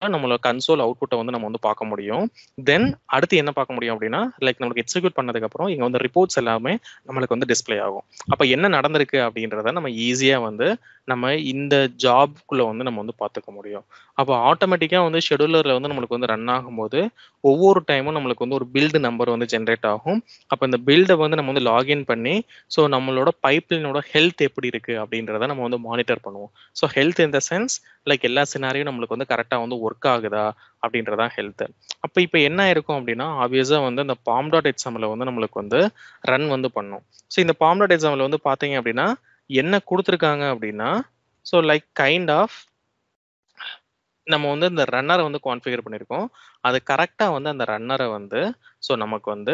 நம்மளோட கன்சோல் அவுட்புட்டை வந்து நம்ம வந்து பார்க்க முடியும். தென் அடுத்து என்ன பார்க்க முடியும் அப்படின்னா, லைக் நம்மளுக்கு எக்ஸிக்யூட் பண்ணதுக்கப்புறம் இங்கே வந்து ரிப்போர்ட்ஸ் எல்லாமே நம்மளுக்கு வந்து டிஸ்ப்ளே ஆகும். அப்போ என்ன நடந்திருக்கு அப்படின்றத நம்ம ஈஸியாக வந்து நம்ம இந்த ஜாப்குள்ளே வந்து நம்ம வந்து பார்த்துக்க முடியும். அப்போ ஆட்டோமேட்டிக்காக வந்து ஷெடியூலரில் வந்து நம்மளுக்கு வந்து ரன் ஆகும்போது ஒவ்வொரு டைமும் நம்மளுக்கு வந்து ஒரு பில்டு நம்பர் வந்து ஜென்ரேட் ஆகும். அப்போ இந்த பில்டை வந்து நம்ம வந்து லாகின் பண்ணி ஸோ நம்மளோட பைப்லைனோட ஹெல்த் எப்படி இருக்கு அப்படின்றத நம்ம வந்து மானிட்டர் பண்ணுவோம். So health in the sense like எல்லா சினாரியும் நம்மளுக்கு வந்து கரெக்டாக வந்து ஒர்க் ஆகுதா அப்படின்றதான் ஹெல்த். அப்போ இப்போ என்ன இருக்கும் அப்படின்னா ஆப்வியஸாக வந்து இந்த pom.xml வந்து நம்மளுக்கு வந்து ரன் வந்து பண்ணும். ஸோ இந்த pom.xml வந்து பார்த்தீங்க அப்படின்னா என்ன கொடுத்துருக்காங்க அப்படின்னா ஸோ லைக் கைண்ட் ஆஃப் நம்ம வந்து இந்த ரன்னரை வந்து கான்ஃபிகர் பண்ணியிருக்கோம். அது கரெக்டாக வந்து அந்த ரன்னரை வந்து ஸோ நமக்கு வந்து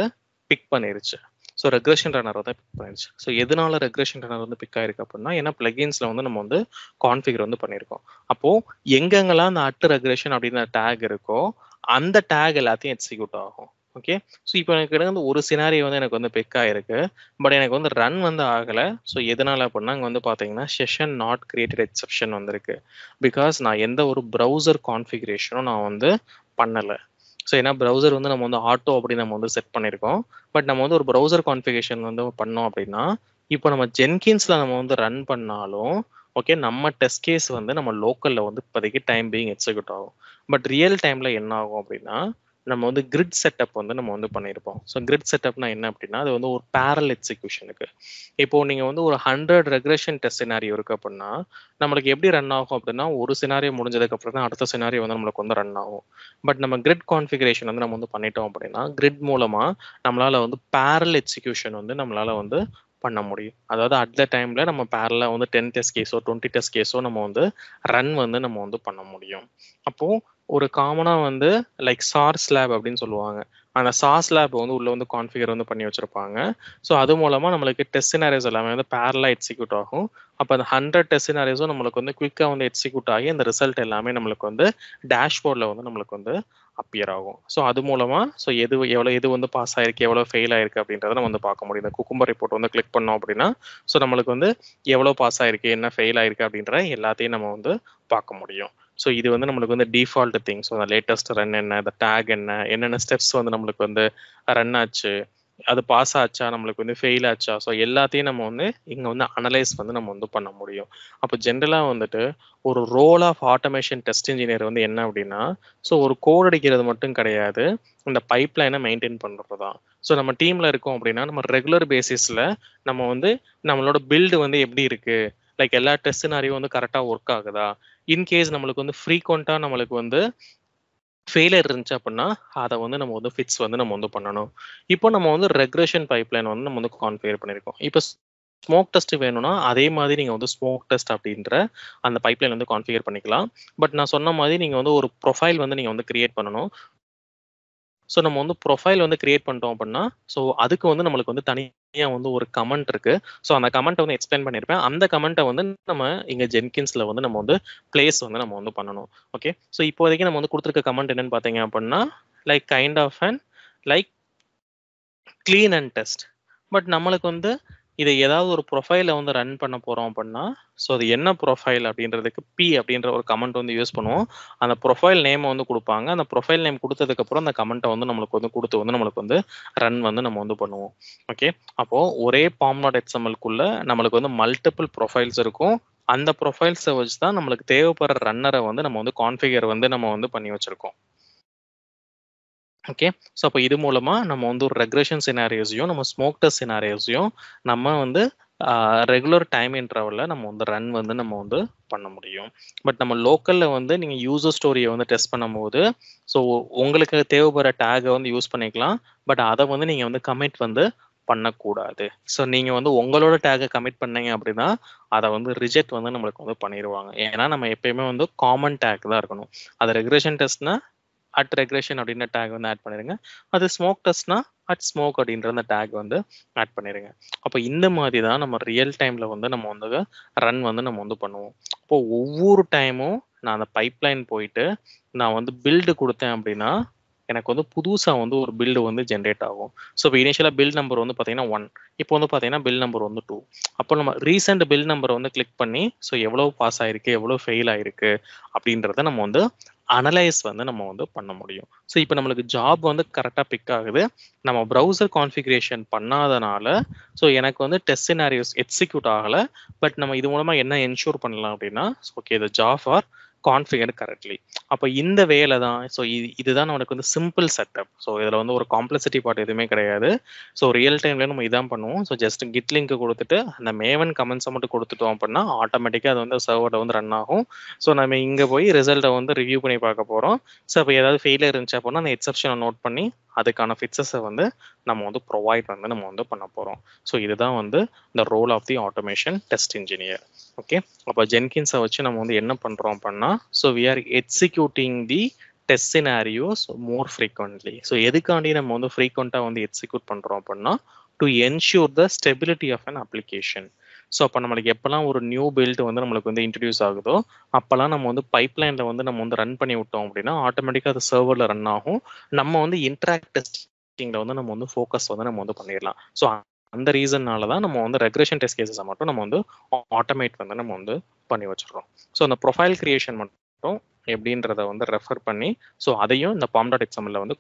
பிக் பண்ணிருச்சு. ஸோ ரெக்ரெஷன் ரன்னர் வந்து பிக் பண்ணிருச்சு. ஸோ எதனால ரெக்ரெஷன் ரன்னர் வந்து பிக் ஆயிருக்கு அப்படின்னா ஏன்னா பிளகின்ஸ்ல வந்து நம்ம வந்து கான்ஃபிகர் வந்து பண்ணியிருக்கோம். அப்போ எங்கெங்கெல்லாம் அந்த அட் ரெக்ரெஷன் அப்படின்ற டேக் இருக்கோ அந்த டேக் எல்லாத்தையும் எக்ஸிக்யூட் ஆகும். ஓகே, ஸோ இப்போ எனக்கு வந்து ஒரு சினாரி வந்து எனக்கு வந்து பிக் ஆயிருக்கு. பட் எனக்கு வந்து ரன் வந்து ஆகலை. ஸோ எதனால அப்படின்னா இங்கே வந்து பார்த்தீங்கன்னா செஷன் நாட் கிரியேட்டட் எக்ஸெப்ஷன் வந்திருக்கு. பிகாஸ் நான் எந்த ஒரு ப்ரௌசர் கான்ஃபிகரேஷனும் நான் வந்து பண்ணலை. ஸோ ஏன்னா ப்ரௌசர் வந்து நம்ம வந்து ஆட்டோ அப்படி நம்ம வந்து செட் பண்ணியிருக்கோம். பட் நம்ம வந்து ஒரு ப்ரௌசர் கான்ஃபிகரேஷன் வந்து பண்ணோம் அப்படின்னா இப்போ நம்ம ஜென்கின்ஸில் நம்ம வந்து ரன் பண்ணாலும் ஓகே நம்ம டெஸ்ட் கேஸ் வந்து நம்ம லோக்கலில் வந்து இப்போதைக்கு டைம் பீயிங் எக்ஸிக்யூட் ஆகும். பட் ரியல் டைமில் என்ன ஆகும் அப்படின்னா நம்ம வந்து கிரிட் செட்டப் வந்து நம்ம வந்து பண்ணியிருப்போம். ஸோ கிரிட் செட்டப்னா என்ன அப்படின்னா அது வந்து ஒரு பேரல் எக்ஸிக்யூஷனுக்கு. இப்போ நீங்கள் வந்து ஒரு 100 ரெக்ரெஷன் டெஸ்ட் சினாரியோ இருக்கு அப்படின்னா நம்மளுக்கு எப்படி ரன் ஆகும் அப்படின்னா ஒரு சினாரியோ முடிஞ்சதுக்கு அப்புறம் தான் அடுத்த சினாரியோ வந்து நம்மளுக்கு வந்து ரன் ஆகும். பட் நம்ம கிரிட் கான்ஃபிகரேஷன் வந்து நம்ம வந்து பண்ணிட்டோம் அப்படின்னா கிரிட் மூலமா நம்மளால வந்து பேரல் எக்ஸிக்யூஷன் வந்து நம்மளால வந்து பண்ண முடியும். அதாவது அட் த டைம்ல நம்ம பேரலா வந்து 10 டெஸ்ட் கேஸோ 20 டெஸ்ட் கேஸோ நம்ம வந்து ரன் வந்து நம்ம வந்து பண்ண முடியும். அப்போ ஒரு காமனா வந்து லைக் சார்ஸ் லேப் அப்படின்னு சொல்லுவாங்க. அந்த சார்ஸ் லேப் வந்து உள்ள வந்து கான்ஃபிகர் வந்து பண்ணி வச்சிருப்பாங்க. ஸோ அது மூலமா நம்மளுக்கு டெஸ்ட் சினாரியோஸ் எல்லாமே வந்து பேரலா எக்ஸிக்யூட் ஆகும். அப்போ அந்த 100 டெஸ்ட் சினாரியோஸும் நம்மளுக்கு வந்து குயிக்காக வந்து எக்ஸிக்யூட் ஆகி அந்த ரிசல்ட் எல்லாமே நம்மளுக்கு வந்து டேஷ்போர்டில் வந்து நம்மளுக்கு வந்து அப்பியர் ஆகும். ஸோ அது மூலமா ஸோ எது வந்து பாஸ் ஆயிருக்கு எவ்வளோ ஃபெயில் ஆயிருக்கு அப்படின்றத நம்ம வந்து பார்க்க முடியும். இந்த குக்கும்பர் ரிப்போர்ட் வந்து கிளிக் பண்ணோம் அப்படின்னா ஸோ நம்மளுக்கு வந்து எவ்வளோ பாஸ் ஆயிருக்கு என்ன ஃபெயில் ஆயிருக்கு அப்படின்ற எல்லாத்தையும் நம்ம வந்து பார்க்க முடியும். ஸோ இது வந்து நம்மளுக்கு வந்து டிஃபால்ட் திங்ஸ் அந்த லேட்டஸ்ட் ரன் என்ன இந்த டேக் என்ன என்னென்ன ஸ்டெப்ஸ் வந்து நம்மளுக்கு வந்து ரன் ஆச்சு அது பாஸ் ஆச்சா நம்மளுக்கு வந்து ஃபெயில் ஆச்சா ஸோ எல்லாத்தையும் நம்ம வந்து இங்கே வந்து அனலைஸ் வந்து நம்ம வந்து பண்ண முடியும். அப்போ ஜென்ரலாக வந்துட்டு ஒரு role of automation test engineer வந்து என்ன அப்படின்னா ஸோ ஒரு கோட் அடிக்கிறது மட்டும் கிடையாது இந்த பைப் லைனை மெயின்டைன் பண்ணுறது தான். ஸோ நம்ம டீமில் இருக்கோம் அப்படின்னா நம்ம ரெகுலர் பேசிஸில் நம்ம வந்து நம்மளோட பில்டு வந்து எப்படி இருக்கு லைக் எல்லா டெஸ்ட் சினாரியும் வந்து கரெக்டாக ஒர்க் ஆகுதா இன்கேஸ் நம்மளுக்கு வந்து ஃப்ரீக்வெண்ட்டாக நம்மளுக்கு வந்து ஃபெயிலியர் இருந்துச்சு அப்படின்னா அதை வந்து நம்ம வந்து ஃபிக்ஸ் வந்து நம்ம வந்து பண்ணணும். இப்போ நம்ம வந்து ரெக்ரெஷன் பைப்லைன் வந்து நம்ம வந்து கான்ஃபிகர் பண்ணியிருக்கோம். இப்போ ஸ்மோக் டெஸ்ட் வேணும்னா அதே மாதிரி நீங்கள் வந்து ஸ்மோக் டெஸ்ட் அப்படின்ற அந்த பைப்லைன் வந்து கான்ஃபிகர் பண்ணிக்கலாம். பட் நான் சொன்ன மாதிரி நீங்கள் வந்து ஒரு ப்ரொஃபைல் வந்து நீங்கள் வந்து கிரியேட் பண்ணணும். ஸோ நம்ம வந்து ப்ரொஃபைல் வந்து கிரியேட் பண்ணிட்டோம் அப்படின்னா ஸோ அதுக்கு வந்து நம்மளுக்கு வந்து தனியாக வந்து ஒரு கமெண்ட் இருக்கு. ஸோ அந்த கமெண்ட்டை வந்து எக்ஸ்பிளைன் பண்ணியிருப்பேன். அந்த கமெண்ட்டை வந்து நம்ம இங்கே ஜென்கின்ஸில் வந்து நம்ம வந்து பிளேஸ் வந்து நம்ம வந்து பண்ணணும். ஓகே, ஸோ இப்போதைக்கு நம்ம வந்து கொடுத்துருக்க கமெண்ட் என்னன்னு பார்த்தீங்க அப்படின்னா like kind of and like clean and test. But நம்மளுக்கு வந்து இதை ஏதாவது ஒரு ப்ரொஃபைலை வந்து ரன் பண்ண போகிறோம் அப்படின்னா ஸோ அது என்ன ப்ரொஃபைல் அப்படின்றதுக்கு பி அப்படின்ற ஒரு கமெண்ட் வந்து யூஸ் பண்ணுவோம். அந்த ப்ரொஃபைல் நேமை வந்து கொடுப்பாங்க. அந்த ப்ரொஃபைல் நேம் கொடுத்ததுக்கப்புறம் அந்த கமெண்ட்டை வந்து நம்மளுக்கு வந்து கொடுத்து வந்து நம்மளுக்கு வந்து ரன் வந்து நம்ம வந்து பண்ணுவோம். ஓகே, அப்போது ஒரே pom.xmlக்குள்ள நம்மளுக்கு வந்து மல்டிபிள் ப்ரொஃபைல்ஸ் இருக்கும். அந்த ப்ரொஃபைல்ஸை வச்சு தான் நம்மளுக்கு தேவைப்படுற ரன்னரை வந்து நம்ம வந்து கான்ஃபிகர் வந்து நம்ம வந்து பண்ணி வச்சுருக்கோம். ஓகே, ஸோ அப்போ இது மூலமா நம்ம வந்து ஒரு ரெக்ரெஷன் சினாரியோஸையும் நம்ம ஸ்மோக் டெஸ்ட் சினாரியோஸையும் நம்ம வந்து ரெகுலர் டைம் இன்டர்வலில் நம்ம வந்து ரன் வந்து நம்ம வந்து பண்ண முடியும். பட் நம்ம லோக்கலில் வந்து நீங்கள் யூசர் ஸ்டோரியை வந்து டெஸ்ட் பண்ணும்போது ஸோ உங்களுக்கு தேவைப்படுற டேகை வந்து யூஸ் பண்ணிக்கலாம். பட் அதை வந்து நீங்கள் வந்து கமிட் வந்து பண்ணக்கூடாது. ஸோ நீங்கள் வந்து உங்களோட டேகை கமிட் பண்ணீங்க அப்படின்னா அதை வந்து ரிஜெக்ட் வந்து நம்மளுக்கு வந்து பண்ணிடுவாங்க. ஏன்னா நம்ம எப்பயுமே வந்து காமன் டேக் தான் இருக்கணும். அது ரெக்ரெஷன் டெஸ்ட்னா அட் ரெக்ரெஷன் அப்படின்ற டேக் வந்து ஆட் பண்ணிடுங்க. அது ஸ்மோக் டெஸ்ட்னா அட் ஸ்மோக் அப்படின்ற அந்த டேக் வந்து ஆட் பண்ணிடுங்க. அப்போ இந்த மாதிரி தான் நம்ம ரியல் டைமில் வந்து நம்ம வந்து ரன் வந்து நம்ம வந்து பண்ணுவோம். அப்போ ஒவ்வொரு டைமும் நான் அந்த பைப்லைன் போயிட்டு நான் வந்து பில்டு கொடுத்தேன் அப்படின்னா எனக்கு வந்து புதுசா வந்து ஒரு பில்டு வந்து ஜென்ரேட் ஆகும். ஸோ இப்போ இனிஷியலா பில் நம்பர் வந்து பார்த்தீங்கன்னா 1. இப்போ வந்து பார்த்தீங்கன்னா பில் நம்பர் வந்து 2. அப்போ நம்ம ரீசெண்ட் பில் நம்பர் வந்து கிளிக் பண்ணி ஸோ எவ்வளோ பாஸ் ஆயிருக்கு, எவ்வளோ ஃபெயில் ஆயிருக்கு அப்படின்றத நம்ம வந்து அனலைஸ் வந்து நம்ம வந்து பண்ண முடியும். ஸோ இப்போ நம்மளுக்கு ஜாப் வந்து கரெக்டாக பிக் ஆகுது. நம்ம ப்ரௌசர் கான்ஃபிகரேஷன் பண்ணாதனால ஸோ எனக்கு வந்து டெஸ்ட் சினாரியோஸ் எக்ஸிக்யூட் ஆகலை. பட் நம்ம இது மூலமாக என்ன என்ஷூர் பண்ணலாம் அப்படின்னா, okay the job or configure correctly. அப்போ இந்த வேலை தான். ஸோ இதுதான் நமக்கு வந்து சிம்பிள் செட்டப். ஸோ இதில் வந்து ஒரு காம்ப்ளெக்சிட்டி பார்ட் எதுவுமே கிடையாது. ஸோ ரியல் டைம்ல நம்ம இதான் பண்ணுவோம். ஸோ ஜஸ்ட் கிட் லிங்க் கொடுத்துட்டு அந்த மேவன் கமெண்ட்ஸை மட்டும் கொடுத்துட்டோம் அப்படின்னா ஆட்டோமேட்டிக்காக அது வந்து சர்வர்ல வந்து ரன் ஆகும். ஸோ நம்ம இங்கே போய் ரிசல்ட்டை வந்து ரிவ்யூ பண்ணி பார்க்க போகிறோம். ஸோ இப்போ ஏதாவது ஃபெயிலியர் இருந்துச்சு அப்படின்னா அந்த எக்ஸப்ஷனை நோட் பண்ணி அதுக்கான ஃபிக்ஸஸை வந்து நம்ம வந்து ப்ரொவைட் வந்து நம்ம வந்து பண்ண போகிறோம். ஸோ இதுதான் வந்து இந்த role of the automation test engineer. Okay, அப்போ ஜென்கின்ஸை வச்சு நம்ம வந்து என்ன பண்ணுறோம் அப்படின்னா, so we are executing the test scenarios more frequently. So எதுக்காண்டி நம்ம வந்து ஃப்ரீக்வெண்ட்டாக வந்து எக்ஸிக்யூட் பண்ணுறோம் அப்படின்னா, to ensure the stability of an application. So அப்போ நம்மளுக்கு எப்போல்லாம் ஒரு நியூ பில்ட் வந்து நம்மளுக்கு வந்து இன்ட்ரடியூஸ் ஆகுதோ அப்போல்லாம் நம்ம வந்து பைப்லைனில் வந்து நம்ம வந்து ரன் பண்ணி விட்டோம் அப்படின்னா ஆட்டோமேட்டிக்காக அது சர்வரில் ரன் ஆகும். நம்ம வந்து இன்ட்ராக்ட் டெஸ்டிங்கில் வந்து நம்ம வந்து ஃபோக்கஸ் வந்து நம்ம வந்து பண்ணிடலாம். ஸோ அந்த ரீசன்னால தான் நம்ம வந்து ரெக்ரெஷன் டெஸ்ட் கேசஸை மட்டும் நம்ம வந்து ஆட்டோமேட் வந்து நம்ம வந்து பண்ணி வச்சிடுறோம். ஸோ அந்த ப்ரொஃபைல் கிரியேஷன் மட்டும் எப்படின்றத வந்து ரெஃபர் பண்ணி ஸோ அதையும் இந்த pom.xml வந்து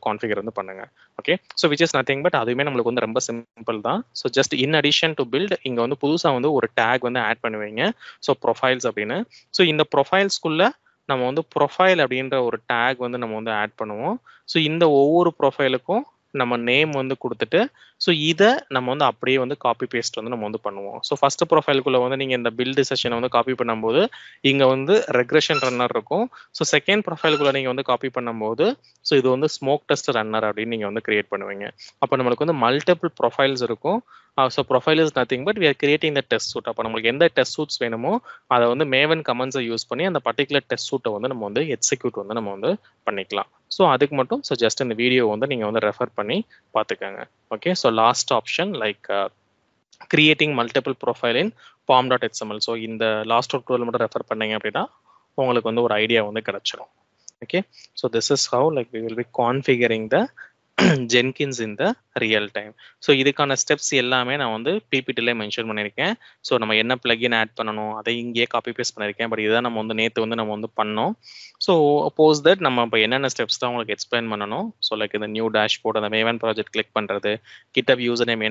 கான்ஃபிகர் வந்து பண்ணுங்க. Okay, so which is nothing but அதுவுமே நம்மளுக்கு வந்து ரொம்ப சிம்பிள் தான். So just in addition to build இங்கே வந்து புதுசாக வந்து ஒரு டேக் வந்து ஆட் பண்ணுவீங்க. ஸோ ப்ரொஃபைல்ஸ் அப்படின்னு. ஸோ இந்த ப்ரொஃபைல்ஸ்குள்ள நம்ம வந்து ப்ரொஃபைல் அப்படின்ற ஒரு டேக் வந்து நம்ம வந்து ஆட் பண்ணுவோம். ஸோ இந்த ஒவ்வொரு ப்ரொஃபைலுக்கும் நம்ம நேம் வந்து கொடுத்துட்டு ஸோ இதை நம்ம வந்து அப்படியே வந்து காப்பி பேஸ்ட் வந்து நம்ம வந்து பண்ணுவோம். ஸோ ஃபர்ஸ்ட் ப்ரொஃபைலுக்குள்ள வந்து நீங்கள் இந்த பில்டு செஷனை வந்து காப்பி பண்ணும்போது இங்கே வந்து ரெக்ரெஷன் ரன்னர் இருக்கும். ஸோ செகண்ட் ப்ரொஃபைலுக்குள்ள நீங்கள் வந்து காப்பி பண்ணும்போது ஸோ இது வந்து ஸ்மோக் டெஸ்ட் ரன்னர் அப்படின்னு நீங்கள் வந்து கிரியேட் பண்ணுவீங்க. அப்போ நம்மளுக்கு வந்து மல்டிபிள் ப்ரொஃபைல்ஸ் இருக்கும். So profile is nothing but we are creating the test suite. அப்போ நம்மளுக்கு எந்த டெஸ்ட் சூட்ஸ் வேணுமோ அதை வந்து மேவன் கமெண்ட்ஸை யூஸ் பண்ணி அந்த பர்டிகுலர் டெஸ்ட் சூட்டை வந்து நம்ம வந்து எக்ஸிக்யூட் வந்து நம்ம வந்து பண்ணிக்கலாம். ஸோ அதுக்கு மட்டும் ஸோ ஜஸ்ட் இந்த வீடியோ வந்து நீங்கள் வந்து ரெஃபர் பண்ணி பார்த்துக்கோங்க. Okay, so last option like creating multiple profile in pom.xml. So இந்த லாஸ்ட் டுடோரியல் மட்டும் ரெஃபர் பண்ணீங்க அப்படின்னா உங்களுக்கு வந்து ஒரு ஐடியா வந்து கிடைச்சிரும். Okay, so this is how like we will be configuring the Jenkins in the real time. So இதுக்கான ஸ்டெப்ஸ் எல்லாமே நான் வந்து பிபிடிலே மென்ஷன் பண்ணியிருக்கேன். ஸோ நம்ம என்ன பிளகின் ஆட் பண்ணணும் அதை இங்கேயே காப்பி பேஸ்ட் பண்ணியிருக்கேன். பட் இதுதான் நம்ம வந்து நேற்று வந்து நம்ம வந்து பண்ணோம். ஸோ அப்போஸ் தட் நம்ம இப்போ என்னென்ன ஸ்டெப்ஸ் தான் உங்களுக்கு எக்ஸ்பிளைன் பண்ணணும். ஸோ லைக் இந்த நியூ டேஷ்போர்ட் அந்த மேவன் ப்ராஜெக்ட் கிளிக் பண்ணுறது, கிட்டப் யூசர் நேம்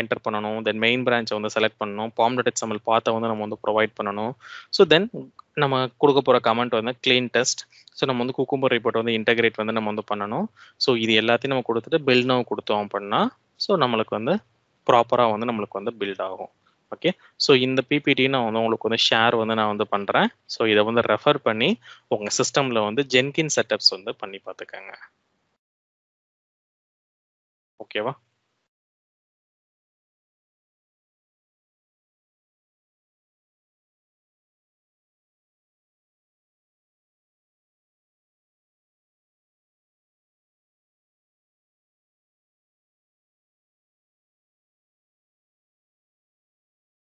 என்டர் பண்ணணும், தென் மெயின் பிரான்ச்சை வந்து செலக்ட் பண்ணணும், pom.xml பாத்தை வந்து நம்ம வந்து ப்ரொவைட் பண்ணணும். ஸோ தென் நம்ம கொடுக்க போகிற கமெண்ட் வந்து க்ளீன் டெஸ்ட். ஸோ நம்ம வந்து குக்கும்பர் ரிப்போர்ட் வந்து இன்டகிரேட் வந்து நம்ம வந்து பண்ணணும். ஸோ இது எல்லாத்தையும் நம்ம கொடுத்துட்டு பில்ட் நவ் கொடுத்தோம் அப்படின்னா ஸோ நம்மளுக்கு வந்து ப்ராப்பராக வந்து நம்மளுக்கு வந்து பில்ட் ஆகும். ஓகே, ஸோ இந்த பிபிடி நான் வந்து உங்களுக்கு வந்து ஷேர் வந்து நான் வந்து பண்ணுறேன். ஸோ இதை வந்து ரெஃபர் பண்ணி உங்கள் சிஸ்டமில் வந்து ஜென்கின் செட்டப்ஸ் வந்து பண்ணி பார்த்துக்கோங்க. ஓகேவா?